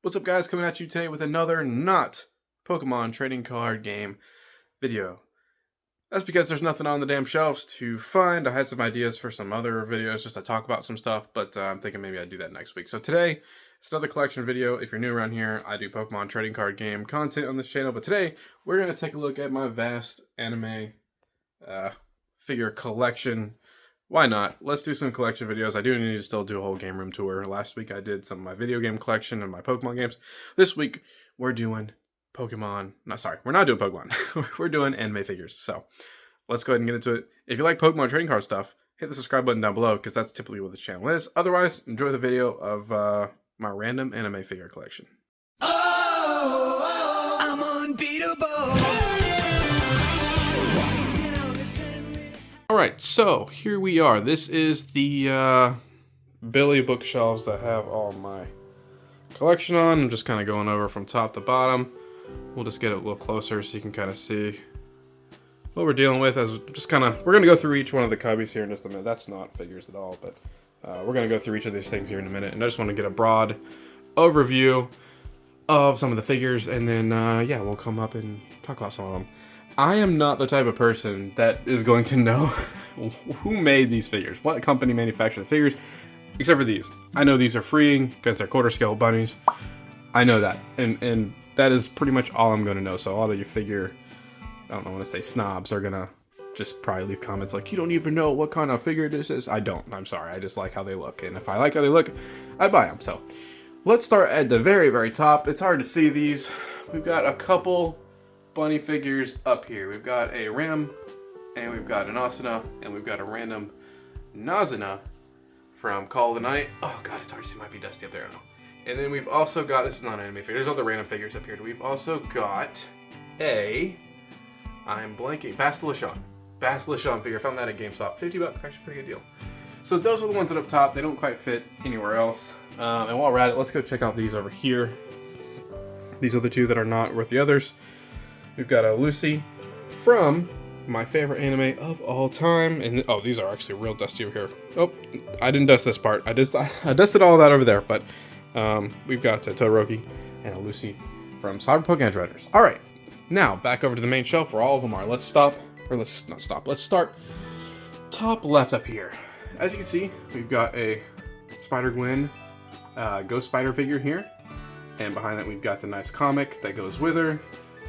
What's up, guys? Coming at you today with another not Pokemon trading card game video. That's because there's nothing on the damn shelves to find. I had some ideas for some other videos just to talk about some stuff, but I'm thinking maybe I'd do that next week. So today, it's another collection video. If you're new around here, I do Pokemon trading card game content on this channel, but today, we're going to take a look at my vast anime figure collection. Why not? Let's do some collection videos. I do need to still do a whole game room tour. Last week I did some of my video game collection and my Pokemon games. This week we're doing Pokemon. No, sorry, we're not doing Pokemon. We're doing anime figures. So let's go ahead and get into it. If you like Pokemon trading card stuff, hit the subscribe button down below because that's typically what this channel is. Otherwise, enjoy the video of my random anime figure collection. Oh, I'm unbeatable. Alright, so here we are. This is the Billy bookshelves that have all my collection on. I'm just kind of going over from top to bottom. We'll just get it a little closer so you can kind of see what we're dealing with. As just kind of, we're going to go through each one of the cubbies here in just a minute. That's not figures at all, but we're going to go through each of these things here in a minute. And I just want to get a broad overview of some of the figures, and then yeah, we'll come up and talk about some of them. I am not the type of person that is going to know who made these figures, what company manufactured the figures, except for these. I know these are freeing because they're quarter scale bunnies. I know that, and that is pretty much all I'm going to know. So a lot of you figure, I don't know, I want to say snobs are going to just probably leave comments like, you don't even know what kind of figure this is. I don't. I'm sorry. I just like how they look, and if I like how they look, I buy them. So let's start at the very, very top. It's hard to see these. We've got a couple bunny figures up here. We've got a Rim, and we've got an Asuna, and we've got a random Nazuna from Call of the Night. Oh god, it's hard to see. It might be dusty up there. I don't know. And then we've also got, this is not an anime figure, there's other random figures up here. We've also got a, I'm blanking, Basilishan figure. I found that at GameStop. $50, actually pretty good deal. So those are the ones that are up top. They don't quite fit anywhere else. And while we're at it, let's go check out these over here. These are the two that are not worth the others. We've got a Lucy from my favorite anime of all time. And oh, these are actually real dusty over here. Oh, I didn't dust this part. I dusted all that over there. But we've got a Todoroki and a Lucy from Cyberpunk Edge Runners. All right, now back over to the main shelf where all of them are. Let's stop, or let's not stop. Let's start top left up here. As you can see, we've got a Spider-Gwen Ghost Spider figure here. And behind that, we've got the nice comic that goes with her.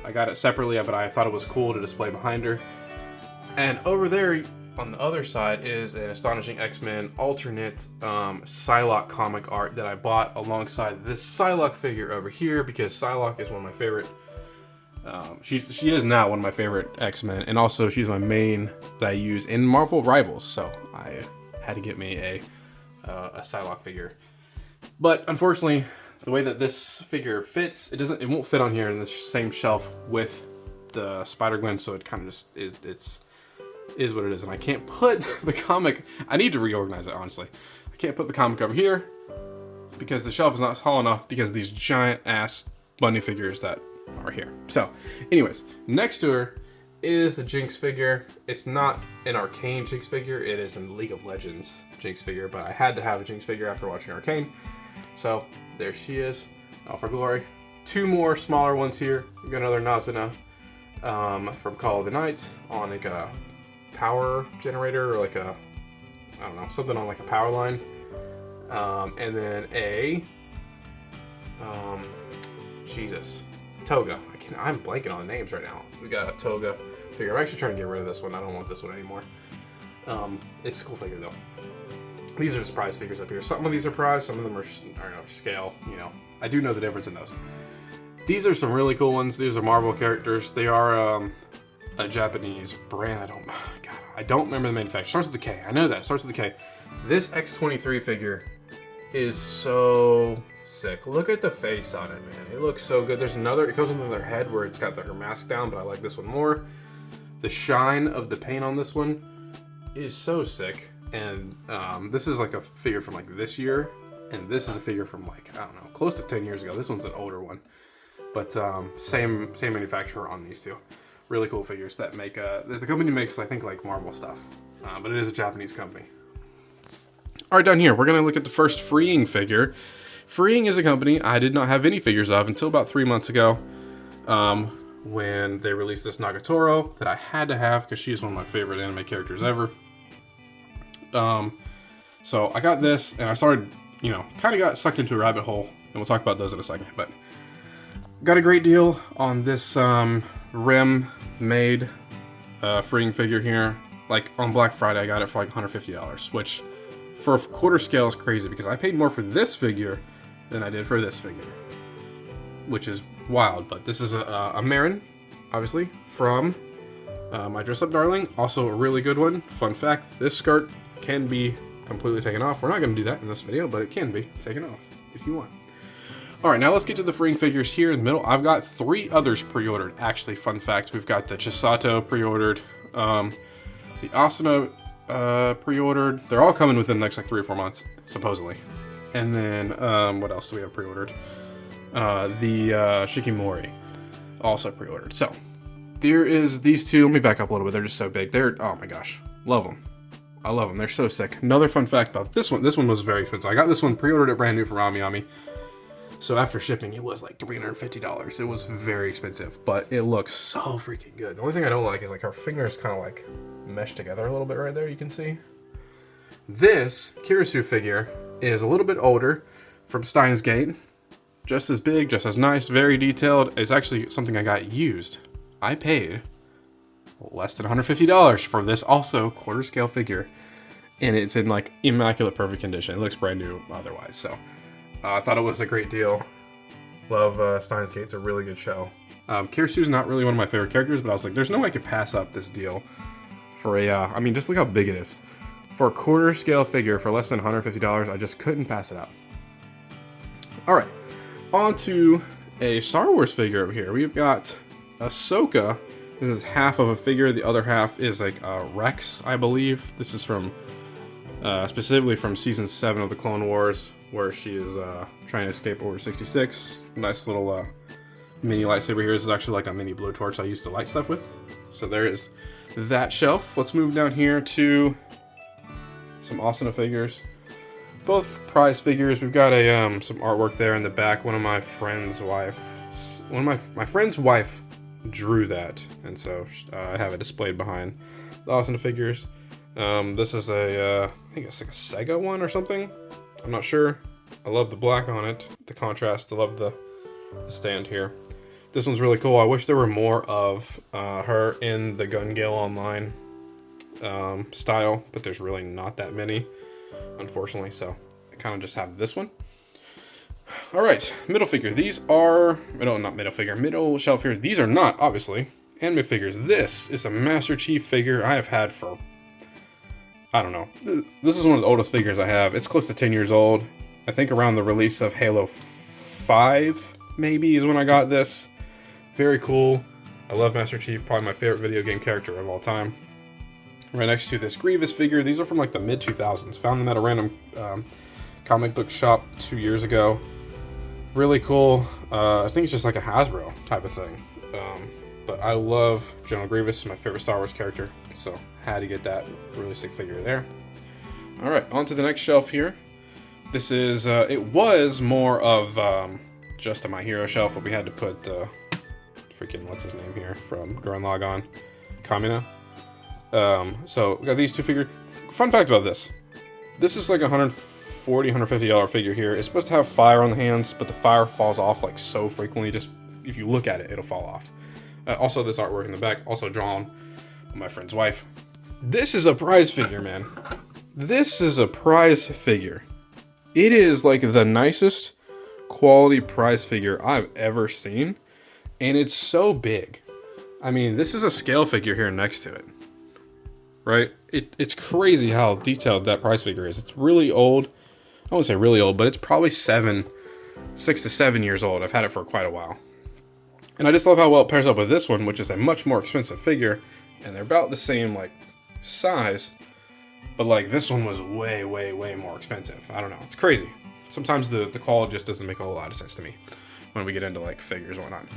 I got it separately, but I thought it was cool to display behind her. And over there, on the other side, is an Astonishing X-Men alternate Psylocke comic art that I bought alongside this Psylocke figure over here, because Psylocke is one of my favorite. She is now one of my favorite X-Men, and also she's my main that I use in Marvel Rivals. So I had to get me a Psylocke figure. But unfortunately, the way that this figure fits, it won't fit on here in the same shelf with the Spider-Gwen, so it kind of just is what it is. And I can't put the comic, I need to reorganize it, honestly. I can't put the comic over here because the shelf is not tall enough because of these giant ass bunny figures that are here. So anyways, next to her is the Jinx figure. It's not an Arcane Jinx figure, it is a League of Legends Jinx figure, but I had to have a Jinx figure after watching Arcane. So there she is, all for glory. Two more smaller ones here. We've got another Nazuna from Call of the Night on like a power generator, or like a, I don't know, something on like a power line. And then a Jesus, Toga. I'm blanking on the names right now. We got a Toga figure. I'm actually trying to get rid of this one. I don't want this one anymore. It's a cool figure though. These are just prize figures up here. Some of these are prize, some of them are, I don't know, scale, you know. I do know the difference in those. These are some really cool ones. These are Marvel characters. They are a Japanese brand. I don't remember the manufacturer. Starts with a K. I know that. Starts with a K. This X-23 figure is so sick. Look at the face on it, man. It looks so good. There's another, it goes into their head where it's got her mask down, but I like this one more. The shine of the paint on this one is so sick. And this is like a figure from like this year, and this is a figure from like, I don't know, close to 10 years ago. This one's an older one, but same manufacturer on these two. Really cool figures that make the company makes, I think, like Marvel stuff, but it is a Japanese company. All right, down here we're gonna look at the first freeing figure Freeing is a company I did not have any figures of until about 3 months ago, when they released this Nagatoro that I had to have because she's one of my favorite anime characters ever. So I got this and I started, kind of got sucked into a rabbit hole, and we'll talk about those in a second. But got a great deal on this Rim made freeing figure here. Like on Black Friday, I got it for like $150, which for a quarter scale is crazy because I paid more for this figure than I did for this figure, which is wild. But this is a Marin, obviously, from My Dress Up Darling. Also a really good one. Fun fact, this skirt can be completely taken off. We're not going to do that in this video, but it can be taken off if you want. Alright, now let's get to the freeing figures here in the middle. I've got 3 others pre-ordered. Actually, fun fact, we've got the Chisato pre-ordered, the Asuna pre-ordered. They're all coming within the next like 3 or 4 months, supposedly. And then, what else do we have pre-ordered? The Shikimori, also pre-ordered. So, there is these 2. Let me back up a little bit. They're just so big. Oh my gosh. Love them. I love them. They're so sick. Another fun fact about this one. This one was very expensive. I got this one pre-ordered it brand new from Amiyami. So after shipping, it was like $350. It was very expensive, but it looks so freaking good. The only thing I don't like is like her fingers kind of like meshed together a little bit right there, you can see. This Kirisu figure is a little bit older, from Steins Gate. Just as big, just as nice, very detailed. It's actually something I got used. I paid less than $150 for this also quarter scale figure. And it's in like immaculate perfect condition. It looks brand new otherwise, so. I thought it was a great deal. Love Steins Gate. It's a really good show. Kirisu's not really one of my favorite characters, but I was like, there's no way I could pass up this deal for a, I mean, just look how big it is. For a quarter scale figure for less than $150, I just couldn't pass it up. Alright, on to a Star Wars figure over here. We've got Ahsoka. This is half of a figure. The other half is like Rex, I believe. This is from, specifically from Season 7 of the Clone Wars, where she is trying to escape Order 66. Nice little mini lightsaber here. This is actually like a mini blowtorch I used to light stuff with. So there is that shelf. Let's move down here to some Asuna figures. Both prize figures. We've got a some artwork there in the back. One of my friend's wife, my friend's wife drew that, and so I have it displayed behind the Asuna figures. This is I think it's like a Sega one or something. I'm not sure. I love the black on it, the contrast. I love the stand here. This one's really cool. I wish there were more of her in the Gun Gale Online style, but there's really not that many, unfortunately. So I kind of just have this one. All right, middle figure. These are middle shelf here. These are not obviously anime figures. This is a Master Chief figure I have had for, I don't know. This is one of the oldest figures I have. It's close to 10 years old. I think around the release of Halo 5, maybe, is when I got this. Very cool. I love Master Chief, probably my favorite video game character of all time. Right next to this Grievous figure. These are from like the mid-2000s. Found them at a random comic book shop 2 years ago. Really cool. I think it's just like a Hasbro type of thing. But I love General Grievous, my favorite Star Wars character, so had to get that really sick figure there. Alright, on to the next shelf here. This is, it was more of just a My Hero shelf, but we had to put, freaking, what's his name here, from Gurren Lagann, Kamina. So, we got these 2 figures. Fun fact about this. This is like $140, $150 figure here. It's supposed to have fire on the hands, but the fire falls off like so frequently, just, if you look at it, it'll fall off. Also, this artwork in the back, also drawn by my friend's wife. This is a prize figure, man. This is a prize figure. It is like the nicest quality prize figure I've ever seen. And it's so big. I mean, this is a scale figure here next to it. Right? It's crazy how detailed that prize figure is. It's really old. I won't say really old, but it's probably 6 to 7 years old. I've had it for quite a while. And I just love how well it pairs up with this one, which is a much more expensive figure. And they're about the same, like, size. But, like, this one was way, way, way more expensive. I don't know. It's crazy. Sometimes the quality just doesn't make a whole lot of sense to me when we get into, like, figures and whatnot.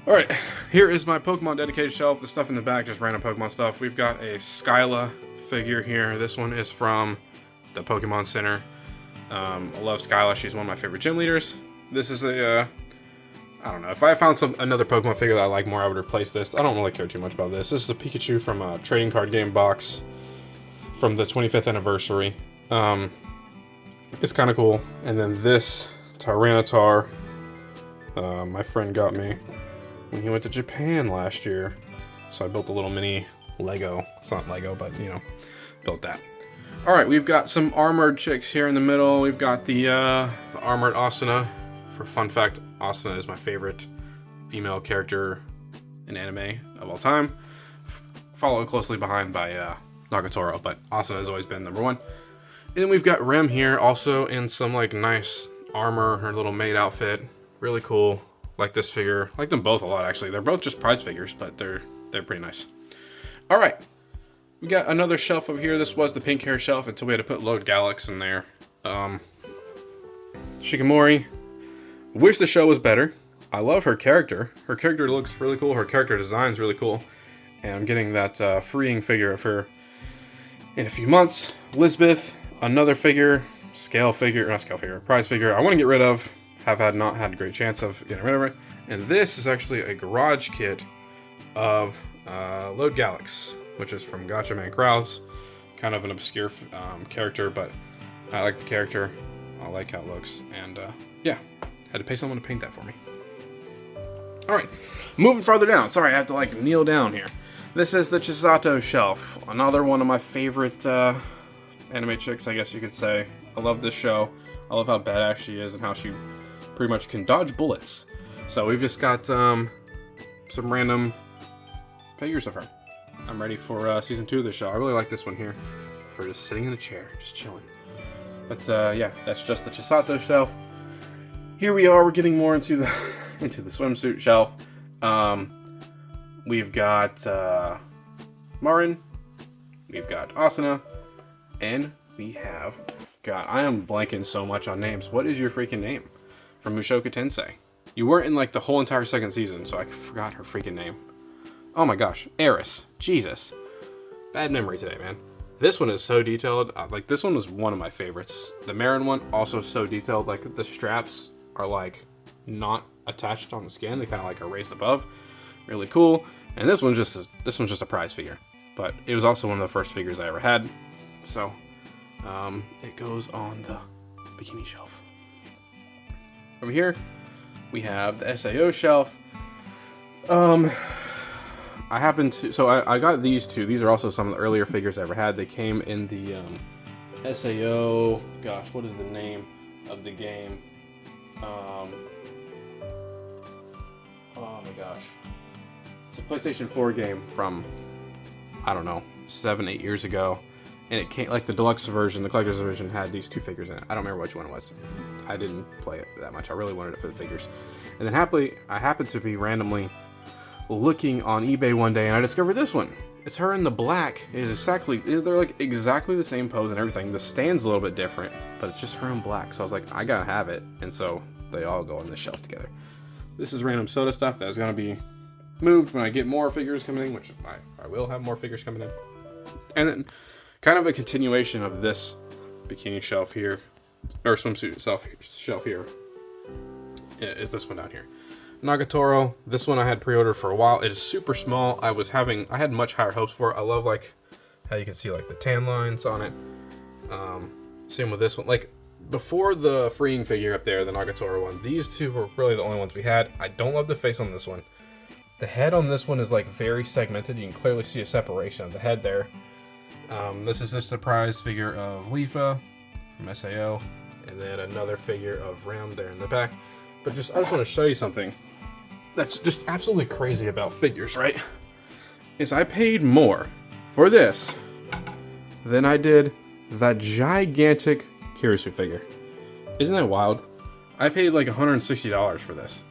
Alright, here is my Pokemon dedicated shelf. The stuff in the back, just random Pokemon stuff. We've got a Skyla figure here. This one is from the Pokemon Center. I love Skyla. She's one of my favorite gym leaders. This is a, I don't know. If I found another Pokemon figure that I like more, I would replace this. I don't really care too much about this. This is a Pikachu from a trading card game box from the 25th anniversary. It's kind of cool. And then this Tyranitar, my friend got me when he went to Japan last year. So I built a little mini Lego. It's not Lego, but you know, built that. All right, we've got some armored chicks here in the middle. We've got the armored Asuna. For fun fact, Asuna is my favorite female character in anime of all time. Followed closely behind by Nagatoro, but Asuna has always been number one. And then we've got Rem here, also in some like nice armor, her little maid outfit. Really cool. Like this figure. Like them both a lot, actually. They're both just prize figures, but they're pretty nice. All right. We got another shelf over here. This was the pink hair shelf until we had to put Lode Galax in there. Shikamori. Wish the show was better. I love her character. Her character looks really cool. Her character design's really cool. And I'm getting that freeing figure of her in a few months. Lisbeth, another figure, prize figure I want to get rid of. Have not had a great chance of getting rid of it. And this is actually a garage kit of Lode Galax, which is from Gotcha Man Krause. Kind of an obscure character, but I like the character. I like how it looks. And yeah, had to pay someone to paint that for me. All right, moving farther down. Sorry, I have to like kneel down here. This is the Chisato shelf. Another one of my favorite anime chicks, I guess you could say. I love this show. I love how badass she is and how she pretty much can dodge bullets. So we've just got some random figures of her. I'm ready for season 2 of this show. I really like this one here. For just sitting in a chair, just chilling. But yeah, that's just the Chisato shelf. Here we are. We're getting more into the into the swimsuit shelf. We've got Marin. We've got Asuna, and we have got. I am blanking so much on names. What is your freaking name? From Mushoku Tensei. You weren't in like the whole entire second season, so I forgot her freaking name. Oh my gosh, Eris. Jesus. Bad memory today, man. This one is so detailed. Like, this one was one of my favorites. The Marin one, also so detailed. Like, the straps are, like, not attached on the skin. They kind of, like, are raised above. Really cool. And this one's just a prize figure. But it was also one of the first figures I ever had. So, it goes on the bikini shelf. Over here, we have the SAO shelf. I happened to, so I got these two. These are also some of the earlier figures I ever had. They came in the SAO, gosh, what is the name of the game? Oh my gosh. It's a PlayStation 4 game from, I don't know, 7-8 years ago. And it came, like the deluxe version, the collector's version had these two figures in it. I don't remember which one it was. I didn't play it that much. I really wanted it for the figures. And then I happened to be randomly looking on eBay one day and I discovered this one. It's her in the black. It is exactly, they're like exactly the same pose and everything. The stand's a little bit different, but it's just her in black. So I was like, I gotta have it. And so they all go on the shelf together. This is random soda stuff that is gonna be moved when I get more figures coming in, which I will have more figures coming in. And then kind of a continuation of this bikini shelf here, or swimsuit shelf here, is this one down here. Nagatoro, this one I had pre-ordered for a while. It is super small. I had much higher hopes for it. I love like how you can see like the tan lines on it. Same with this one. Like before the freeing figure up there, the Nagatoro one, these two were really the only ones we had. I don't love the face on this one. The head on this one is like very segmented. You can clearly see a separation of the head there. This is a surprise figure of Leafa from SAO, and then another figure of Ram there in the back. But I just want to show you something that's just absolutely crazy about figures, right? Is I paid more for this than I did that gigantic Kirisu figure. Isn't that wild? I paid like $160 for this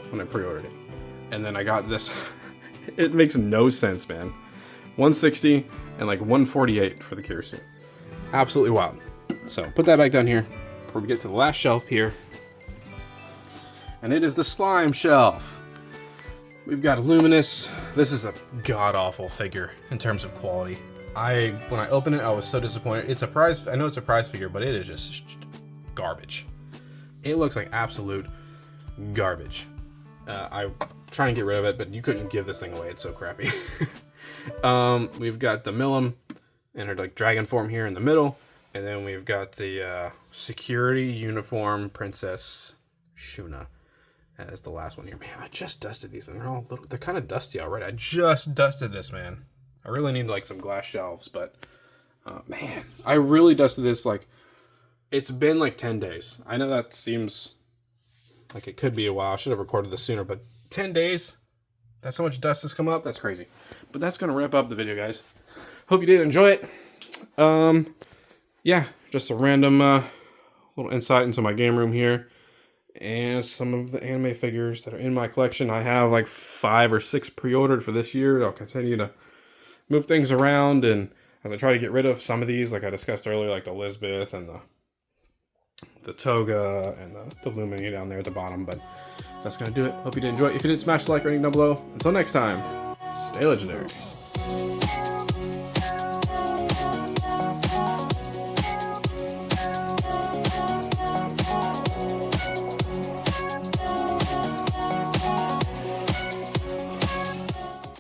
when I pre-ordered it. And then I got this. It makes no sense, man. $160 and like $148 for the Kirisu. Absolutely wild. So put that back down here before we get to the last shelf here. And it is the slime shelf. We've got Luminous. This is a god-awful figure in terms of quality. When I opened it, I was so disappointed. It's a prize. I know it's a prize figure, but it is just garbage. It looks like absolute garbage. I'm trying to get rid of it, but you couldn't give this thing away. It's so crappy. We've got the Milim in her like dragon form here in the middle. And then we've got the security uniform Princess Shuna as the last one here. Man, I just dusted these and they're kind of dusty already. I just dusted this, man. I really need like some glass shelves, but man, I really dusted this. Like, it's been like 10 days. I know that seems like it could be a while. I should have recorded this sooner, but 10 days? That's how much dust has come up? That's crazy. But that's going to wrap up the video, guys. Hope you did enjoy it. Yeah, just a random little insight into my game room here. And some of the anime figures that are in my collection. I have like 5 or 6 pre-ordered for this year. I'll continue to move things around, and as I try to get rid of some of these, like I discussed earlier, like the Elizabeth and the Toga and the Lumini down there at the bottom. But that's going to do it. Hope you did enjoy it. If you did, smash the like rating down below. Until next time, stay legendary.